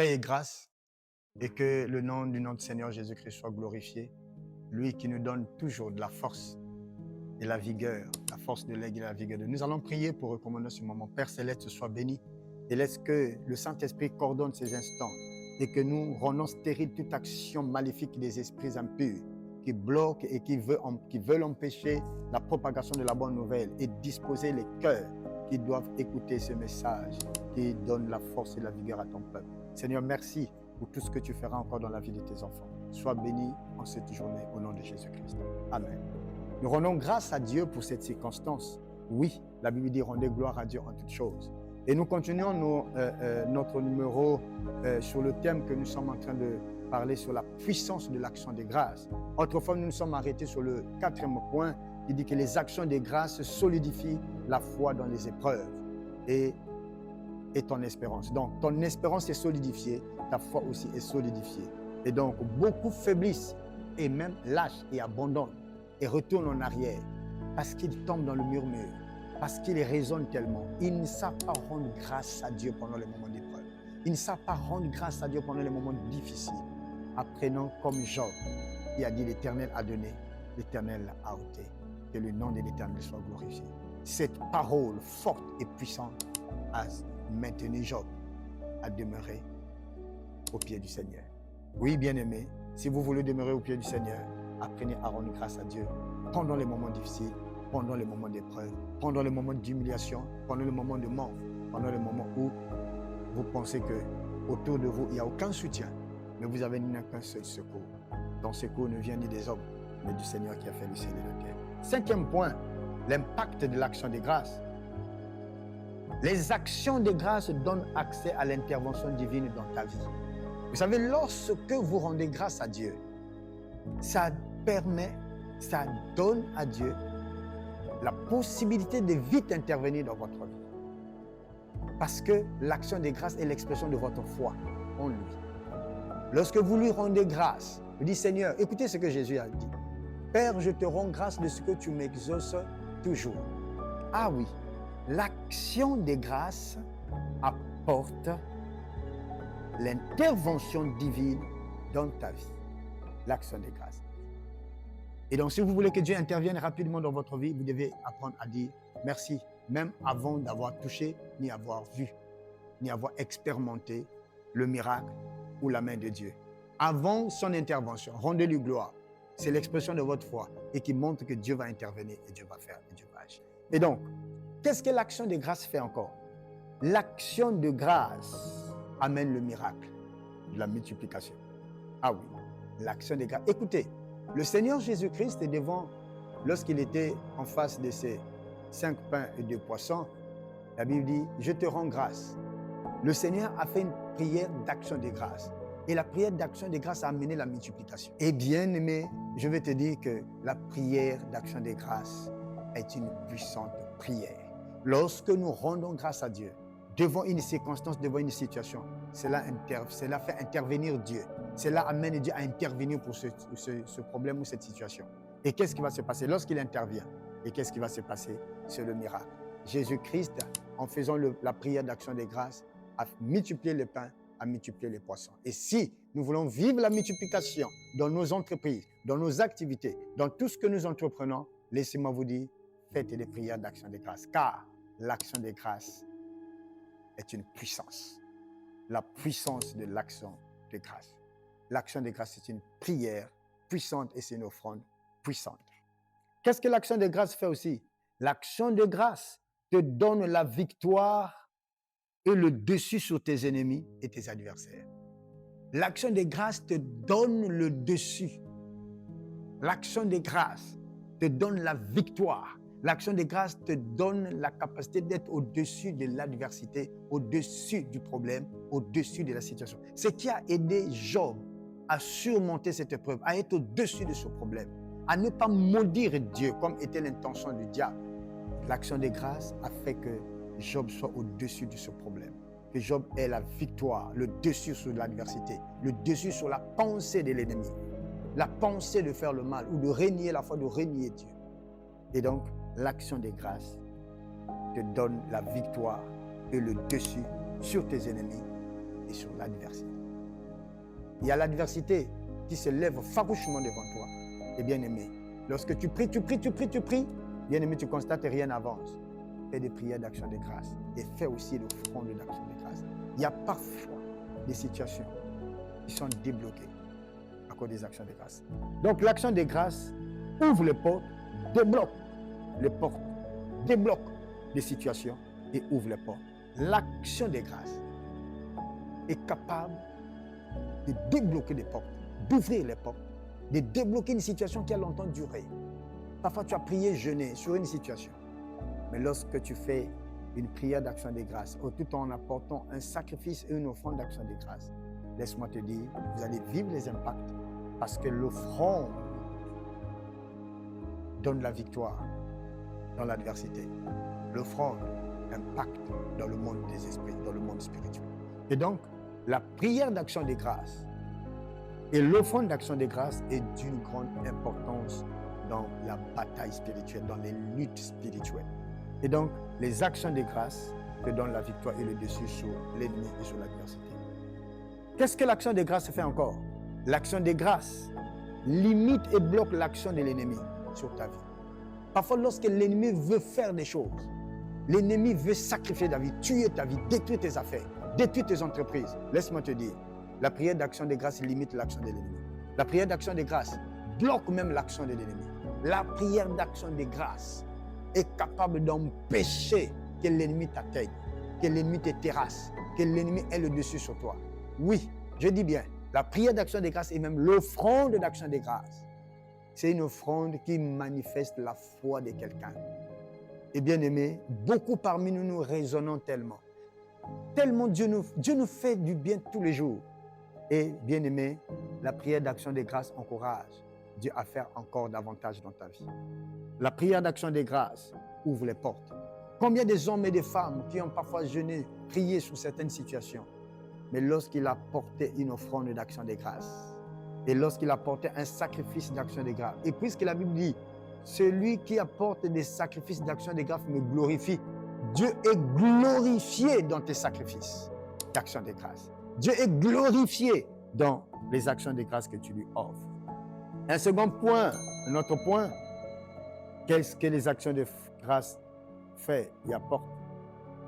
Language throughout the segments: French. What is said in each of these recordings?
Paix et grâce, et que le nom du nom du Seigneur Jésus-Christ soit glorifié. Lui qui nous donne toujours de la force et la vigueur, la force de l'aigle et la vigueur de. Nous allons prier pour recommander ce moment. Père Céleste, sois béni et laisse que le Saint-Esprit coordonne ces instants et que nous rendons stérile toute action maléfique des esprits impurs qui bloquent et qui veulent empêcher la propagation de la bonne nouvelle et disposer les cœurs qui doivent écouter ce message qui donne la force et la vigueur à ton peuple. Seigneur, merci pour tout ce que tu feras encore dans la vie de tes enfants. Sois béni en cette journée au nom de Jésus-Christ. Amen. Nous rendons grâce à Dieu pour cette circonstance. Oui, la Bible dit rendez gloire à Dieu en toutes choses. Et nous continuons notre numéro sur le thème que nous sommes en train de parler sur la puissance de l'action des grâces. Autrefois, nous nous sommes arrêtés sur le 4e point qui dit que les actions des grâces solidifient la foi dans les épreuves et ton espérance. Donc, ton espérance est solidifiée, ta foi aussi est solidifiée. Et donc, beaucoup faiblissent et même lâchent et abandonnent et retournent en arrière parce qu'ils tombent dans le murmure, parce qu'ils raisonnent tellement. Ils ne savent pas rendre grâce à Dieu pendant les moments d'épreuve. Ils ne savent pas rendre grâce à Dieu pendant les moments difficiles. Apprenons comme Job qui a dit l'Éternel a donné, l'Éternel a ôté. Que le nom de l'Éternel soit glorifié. Cette parole forte et puissante a maintenu Job à demeurer au pied du Seigneur. Oui, bien-aimés, si vous voulez demeurer au pied du Seigneur, apprenez à rendre grâce à Dieu pendant les moments difficiles, pendant les moments d'épreuve, pendant les moments d'humiliation, pendant les moments de mort, pendant les moments où vous pensez que autour de vous, il n'y a aucun soutien, mais vous avez qu'un seul secours. Ton secours ne vient ni des hommes, mais du Seigneur qui a fait le ciel et la terre. 5e point, l'impact de l'action des grâces. Les actions de grâce donnent accès à l'intervention divine dans ta vie. Vous savez, lorsque vous rendez grâce à Dieu, ça donne à Dieu la possibilité de vite intervenir dans votre vie. Parce que l'action des grâces est l'expression de votre foi en lui. Lorsque vous lui rendez grâce, vous dites Seigneur, écoutez ce que Jésus a dit. Père, je te rends grâce de ce que tu m'exauces toujours. Ah oui, l'action des grâces apporte l'intervention divine dans ta vie. L'action des grâces. Et donc, si vous voulez que Dieu intervienne rapidement dans votre vie, vous devez apprendre à dire merci, même avant d'avoir touché, ni avoir vu, ni avoir expérimenté le miracle ou la main de Dieu. Avant son intervention, rendez-lui gloire. C'est l'expression de votre foi et qui montre que Dieu va intervenir et Dieu va faire et Dieu va agir. Et donc, qu'est-ce que l'action de grâce fait encore? L'action de grâce amène le miracle de la multiplication. Ah oui, l'action de grâce. Écoutez, le Seigneur Jésus-Christ est devant, lorsqu'il était en face de ces 5 pains et 2 poissons, la Bible dit, je te rends grâce. Le Seigneur a fait une prière d'action de grâce. Et la prière d'action de grâce a amené la multiplication. Et bien aimé, je vais te dire que la prière d'action de grâce est une puissante prière. Lorsque nous rendons grâce à Dieu, devant une circonstance, devant une situation, cela fait intervenir Dieu. Cela amène Dieu à intervenir pour ce problème ou cette situation. Et qu'est-ce qui va se passer lorsqu'il intervient? Et qu'est-ce qui va se passer? C'est le miracle. Jésus-Christ, en faisant la prière d'action de grâce, a multiplié le pain, a multiplié les poissons. Et si nous voulons vivre la multiplication dans nos entreprises, dans nos activités, dans tout ce que nous entreprenons, laissez-moi vous dire, faites des prières d'action de grâce. Car l'action de grâce est une puissance. La puissance de l'action de grâce. L'action de grâce est une prière puissante et c'est une offrande puissante. Qu'est-ce que l'action de grâce fait aussi? L'action de grâce te donne la victoire et le dessus sur tes ennemis et tes adversaires. L'action de grâce te donne le dessus. L'action de grâce te donne la victoire. L'action de grâce te donne la capacité d'être au-dessus de l'adversité, au-dessus du problème, au-dessus de la situation. Ce qui a aidé Job à surmonter cette épreuve, à être au-dessus de ce problème, à ne pas maudire Dieu comme était l'intention du diable. L'action de grâce a fait que Job soit au-dessus de ce problème. Que Job ait la victoire, le dessus sur l'adversité, le dessus sur la pensée de l'ennemi, la pensée de faire le mal ou de régner la foi, de régner Dieu. Et donc, l'action de grâce te donne la victoire et le dessus sur tes ennemis et sur l'adversité. Il y a l'adversité qui se lève farouchement devant toi. Et bien aimé, lorsque tu pries, bien aimé, tu constates que rien n'avance. Fais des prières d'action de grâce et fais aussi l'offrande d'action de grâce. Il y a parfois des situations qui sont débloquées à cause des actions de grâce. Donc l'action de grâce ouvre les portes, débloque les portes, débloque des situations et ouvre les portes. L'action de grâce est capable de débloquer des portes, d'ouvrir les portes, de débloquer une situation qui a longtemps duré. Parfois, tu as prié, jeûné sur une situation. Mais lorsque tu fais une prière d'action de grâce, tout en apportant un sacrifice et une offrande d'action de grâce, laisse-moi te dire, vous allez vivre les impacts parce que l'offrande donne la victoire dans l'adversité. L'offrande impacte dans le monde des esprits, dans le monde spirituel. Et donc, la prière d'action de grâce et l'offrande d'action de grâce est d'une grande importance dans la bataille spirituelle, dans les luttes spirituelles. Et donc, les actions de grâce te donnent la victoire et le dessus sur l'ennemi et sur l'adversité. Qu'est-ce que l'action de grâce fait encore? L'action de grâce limite et bloque l'action de l'ennemi sur ta vie. Parfois, lorsque l'ennemi veut faire des choses, l'ennemi veut sacrifier ta vie, tuer ta vie, détruire tes affaires, détruire tes entreprises. Laisse-moi te dire, la prière d'action de grâce limite l'action de l'ennemi. La prière d'action de grâce bloque même l'action de l'ennemi. La prière d'action de grâce est capable d'empêcher que l'ennemi t'atteigne, que l'ennemi te terrasse, que l'ennemi ait le dessus sur toi. Oui, je dis bien, la prière d'action de grâce et même l'offrande d'action de grâce, c'est une offrande qui manifeste la foi de quelqu'un. Et bien aimé, beaucoup parmi nous raisonnons tellement. Tellement Dieu nous fait du bien tous les jours. Et bien aimé, la prière d'action de grâce encourage Dieu à faire encore davantage dans ta vie. La prière d'action de grâce ouvre les portes. Combien des hommes et des femmes qui ont parfois jeûné, prié sur certaines situations, mais lorsqu'il a porté une offrande d'action de grâce, et lorsqu'il a porté un sacrifice d'action de grâce, et puisque la Bible dit, celui qui apporte des sacrifices d'action de grâce me glorifie, Dieu est glorifié dans tes sacrifices d'action de grâce. Dieu est glorifié dans les actions de grâce que tu lui offres. Un second point, un autre point, qu'est-ce que les actions de grâce font et apportent?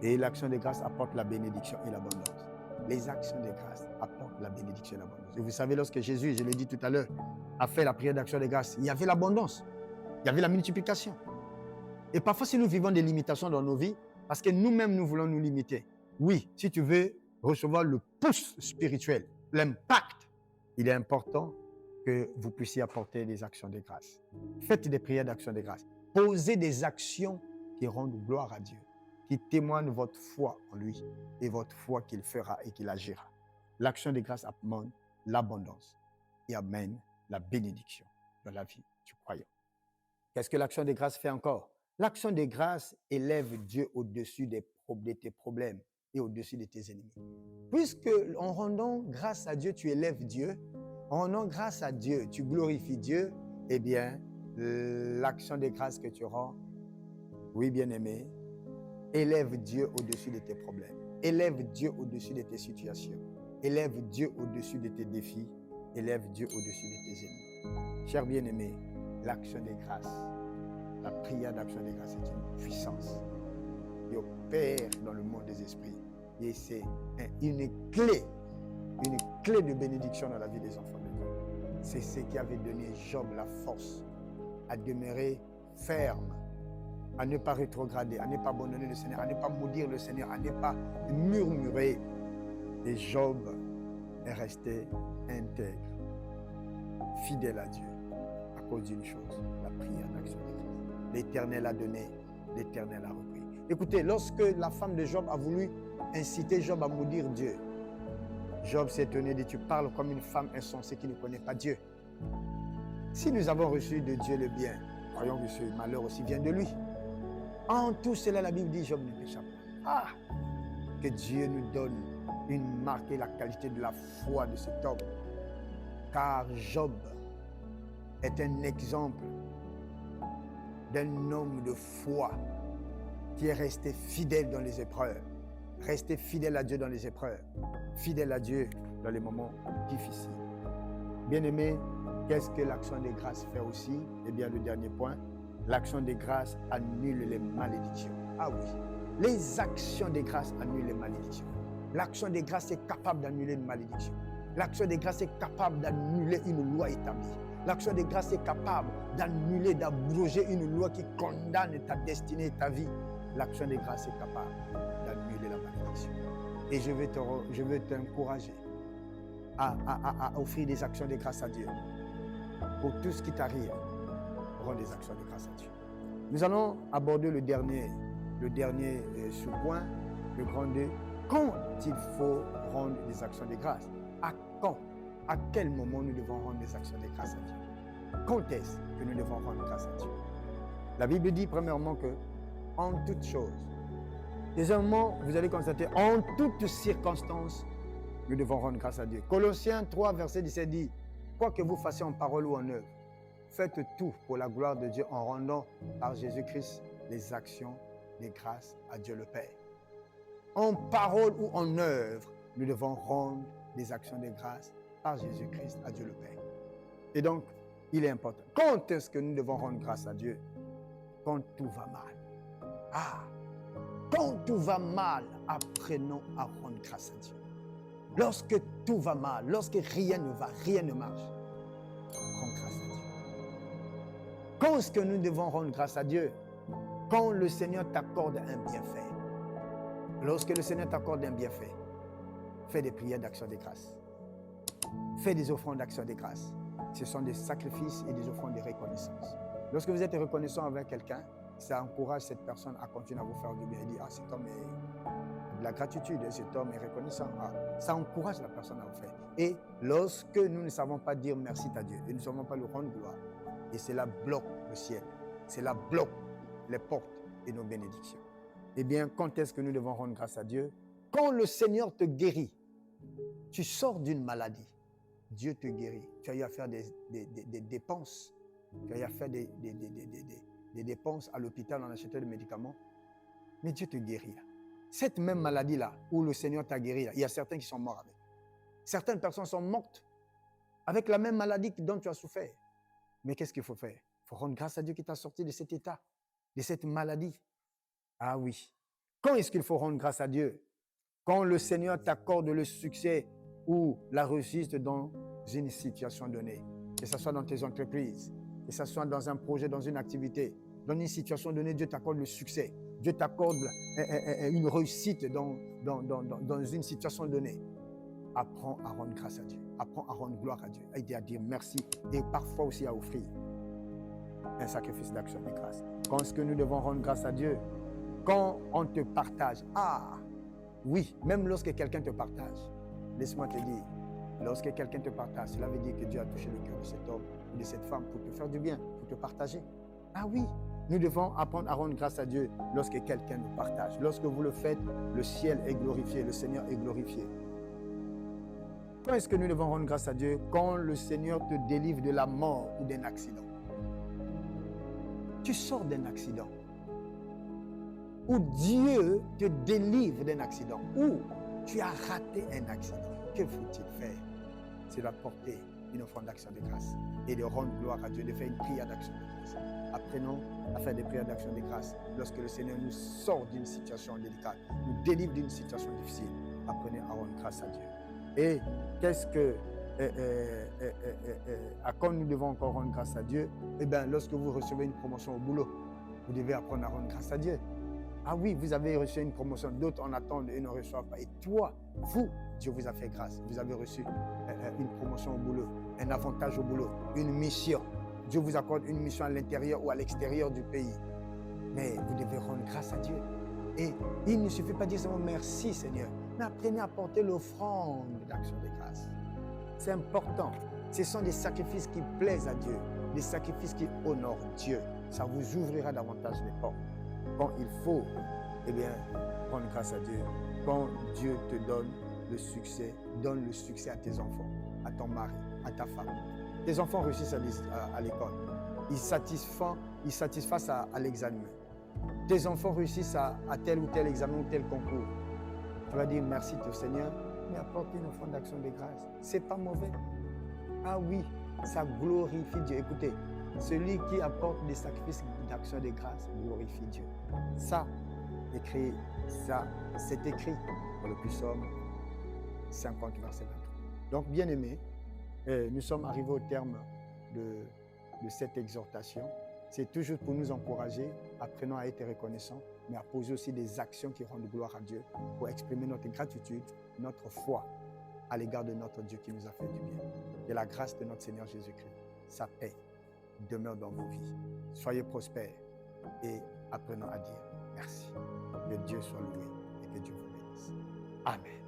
Et l'action de grâce apporte la bénédiction et l'abondance. Les actions de grâce apportent la bénédiction et l'abondance. Et vous savez, lorsque Jésus, je l'ai dit tout à l'heure, a fait la prière d'action de grâce, il y avait l'abondance, il y avait la multiplication. Et parfois, si nous vivons des limitations dans nos vies, parce que nous-mêmes, nous voulons nous limiter. Oui, si tu veux recevoir le pouce spirituel, l'impact, il est important que vous puissiez apporter des actions de grâce. Faites des prières d'action de grâce. Posez des actions qui rendent gloire à Dieu, qui témoignent votre foi en lui et votre foi qu'il fera et qu'il agira. L'action de grâce amène l'abondance et amène la bénédiction dans la vie du croyant. Qu'est-ce que l'action de grâce fait encore? L'action de grâce élève Dieu au-dessus de tes problèmes et au-dessus de tes ennemis. Puisque en rendant grâce à Dieu, tu élèves Dieu, en rendant grâce à Dieu, tu glorifies Dieu, eh bien, l'action de grâce que tu rends, oui, bien-aimé, élève Dieu au-dessus de tes problèmes, élève Dieu au-dessus de tes situations, élève Dieu au-dessus de tes défis, élève Dieu au-dessus de tes ennemis. Cher bien-aimé, l'action de grâce, la prière d'action de grâce est une puissance qui opère dans le monde des esprits. Et c'est une clé de bénédiction dans la vie des enfants de Dieu. C'est ce qui avait donné Job la force à demeurer ferme, à ne pas rétrograder, à ne pas abandonner le Seigneur, à ne pas maudire le Seigneur, à ne pas murmurer. Et Job est resté intègre, fidèle à Dieu, à cause d'une chose, la prière d'action de grâce. L'Éternel a donné, l'Éternel a repris. Écoutez, lorsque la femme de Job a voulu inciter Job à maudire Dieu, Job s'est étonné, dit, tu parles comme une femme insensée qui ne connaît pas Dieu. Si nous avons reçu de Dieu le bien, croyons que ce malheur aussi vient de lui. En tout cela, la Bible dit, Job ne pécha pas. Ah, que Dieu nous donne une marque et la qualité de la foi de cet homme. Car Job est un exemple d'un homme de foi qui est resté fidèle dans les épreuves. Restez fidèle à Dieu dans les épreuves. Fidèle à Dieu dans les moments difficiles. Bien-aimés, qu'est-ce que l'action des grâces fait aussi? Eh bien, le dernier point, l'action des grâces annule les malédictions. Ah oui, les actions des grâces annulent les malédictions. L'action des grâces est capable d'annuler une malédiction. L'action des grâces est capable d'annuler une loi établie. L'action des grâces est capable d'annuler, d'abroger une loi qui condamne ta destinée et ta vie. L'action des grâces est capable d'annuler la malédiction. Et je veux t'encourager à offrir des actions de grâce à Dieu. Pour tout ce qui t'arrive, rends des actions de grâce à Dieu. Nous allons aborder le dernier sous-point, le grand 2. Quand il faut rendre des actions de grâce? À quand? À quel moment nous devons rendre des actions de grâce à Dieu? Quand est-ce que nous devons rendre grâce à Dieu? La Bible dit premièrement que en toutes choses, deuxièmement, vous allez constater, en toutes circonstances, nous devons rendre grâce à Dieu. Colossiens 3, verset 17 dit, quoi que vous fassiez en parole ou en œuvre, faites tout pour la gloire de Dieu en rendant par Jésus-Christ les actions de grâce à Dieu le Père. En parole ou en œuvre, nous devons rendre des actions de grâce par Jésus-Christ à Dieu le Père. Et donc, il est important. Quand est-ce que nous devons rendre grâce à Dieu? Quand tout va mal. Ah! Quand tout va mal, apprenons à rendre grâce à Dieu. Lorsque tout va mal, lorsque rien ne va, rien ne marche, rends grâce à Dieu. Quand est-ce que nous devons rendre grâce à Dieu? Quand le Seigneur t'accorde un bienfait. Lorsque le Seigneur t'accorde un bienfait, fais des prières d'action de grâce. Fais des offrandes d'action de grâce. Ce sont des sacrifices et des offrandes de reconnaissance. Lorsque vous êtes reconnaissant avec quelqu'un, ça encourage cette personne à continuer à vous faire du bien. Il dit, ah, cet homme est de la gratitude, cet homme est reconnaissant. Ah, ça encourage la personne à vous faire. Et lorsque nous ne savons pas dire merci à Dieu, et nous ne savons pas lui rendre gloire, et cela bloque le ciel, cela bloque les portes et nos bénédictions. Eh bien, quand est-ce que nous devons rendre grâce à Dieu? Quand le Seigneur te guérit, tu sors d'une maladie, Dieu te guérit. Tu as eu à faire des dépenses, tu as eu à faire des dépenses à l'hôpital en achetant des médicaments, mais Dieu te guérit. Cette même maladie-là, où le Seigneur t'a guéri, il y a certains qui sont morts avec. Certaines personnes sont mortes avec la même maladie dont tu as souffert. Mais qu'est-ce qu'il faut faire? Il faut rendre grâce à Dieu qui t'a sorti de cet état, de cette maladie. Ah oui. Quand est-ce qu'il faut rendre grâce à Dieu? Quand le Seigneur t'accorde le succès ou la réussite dans une situation donnée, que ce soit dans tes entreprises, que ce soit dans un projet, dans une activité, dans une situation donnée, Dieu t'accorde le succès. Dieu t'accorde une réussite dans une situation donnée. Apprends à rendre grâce à Dieu. Apprends à rendre gloire à Dieu. À dire merci et parfois aussi à offrir un sacrifice d'action de grâce. Quand est-ce que nous devons rendre grâce à Dieu? Quand on te partage. Ah, oui, même lorsque quelqu'un te partage. Laisse-moi te dire, lorsque quelqu'un te partage, cela veut dire que Dieu a touché le cœur de cet homme ou de cette femme pour te faire du bien, pour te partager. Ah oui, nous devons apprendre à rendre grâce à Dieu lorsque quelqu'un nous partage. Lorsque vous le faites, le ciel est glorifié, le Seigneur est glorifié. Quand est-ce que nous devons rendre grâce à Dieu? Quand le Seigneur te délivre de la mort ou d'un accident. Tu sors d'un accident. Ou Dieu te délivre d'un accident. Ou tu as raté un accident. Que faut-il faire? C'est d'apporter une offrande d'action de grâce et de rendre gloire à Dieu, de faire une prière d'action de grâce. Apprenons à faire des prières d'action de grâce lorsque le Seigneur nous sort d'une situation délicate, nous délivre d'une situation difficile. Apprenez à rendre grâce à Dieu. Et qu'est-ce que, à quand nous devons encore rendre grâce à Dieu? Eh bien, lorsque vous recevez une promotion au boulot, vous devez apprendre à rendre grâce à Dieu. Ah oui, vous avez reçu une promotion, d'autres en attendent et ne reçoivent pas. Et toi, vous, Dieu vous a fait grâce. Vous avez reçu une promotion au boulot, un avantage au boulot, une mission. Dieu vous accorde une mission à l'intérieur ou à l'extérieur du pays. Mais vous devez rendre grâce à Dieu. Et il ne suffit pas de dire seulement merci Seigneur, mais apprenez à porter l'offrande d'action de grâce. C'est important. Ce sont des sacrifices qui plaisent à Dieu, des sacrifices qui honorent Dieu. Ça vous ouvrira davantage les portes. Quand il faut, eh bien, rendre grâce à Dieu. Quand Dieu te donne le succès à tes enfants, à ton mari, à ta femme. Tes enfants réussissent à l'école. Ils satisfassent à l'examen. Tes enfants réussissent à tel ou tel examen ou tel concours. Tu vas dire merci au Seigneur, mais apporte une offrande d'action de grâce. C'est pas mauvais. Ah oui, ça glorifie Dieu. Écoutez, celui qui apporte des sacrifices d'action de grâce glorifie Dieu. Ça, c'est écrit dans le Psaume 50, verset 23. Donc, bien aimés, nous sommes arrivés au terme de cette exhortation. C'est toujours pour nous encourager, apprenons à être reconnaissants, mais à poser aussi des actions qui rendent gloire à Dieu pour exprimer notre gratitude, notre foi à l'égard de notre Dieu qui nous a fait du bien. Que la grâce de notre Seigneur Jésus-Christ, sa paix, demeure dans vos vies. Soyez prospères et apprenons à dire merci. Que Dieu soit loué et que Dieu vous bénisse. Amen.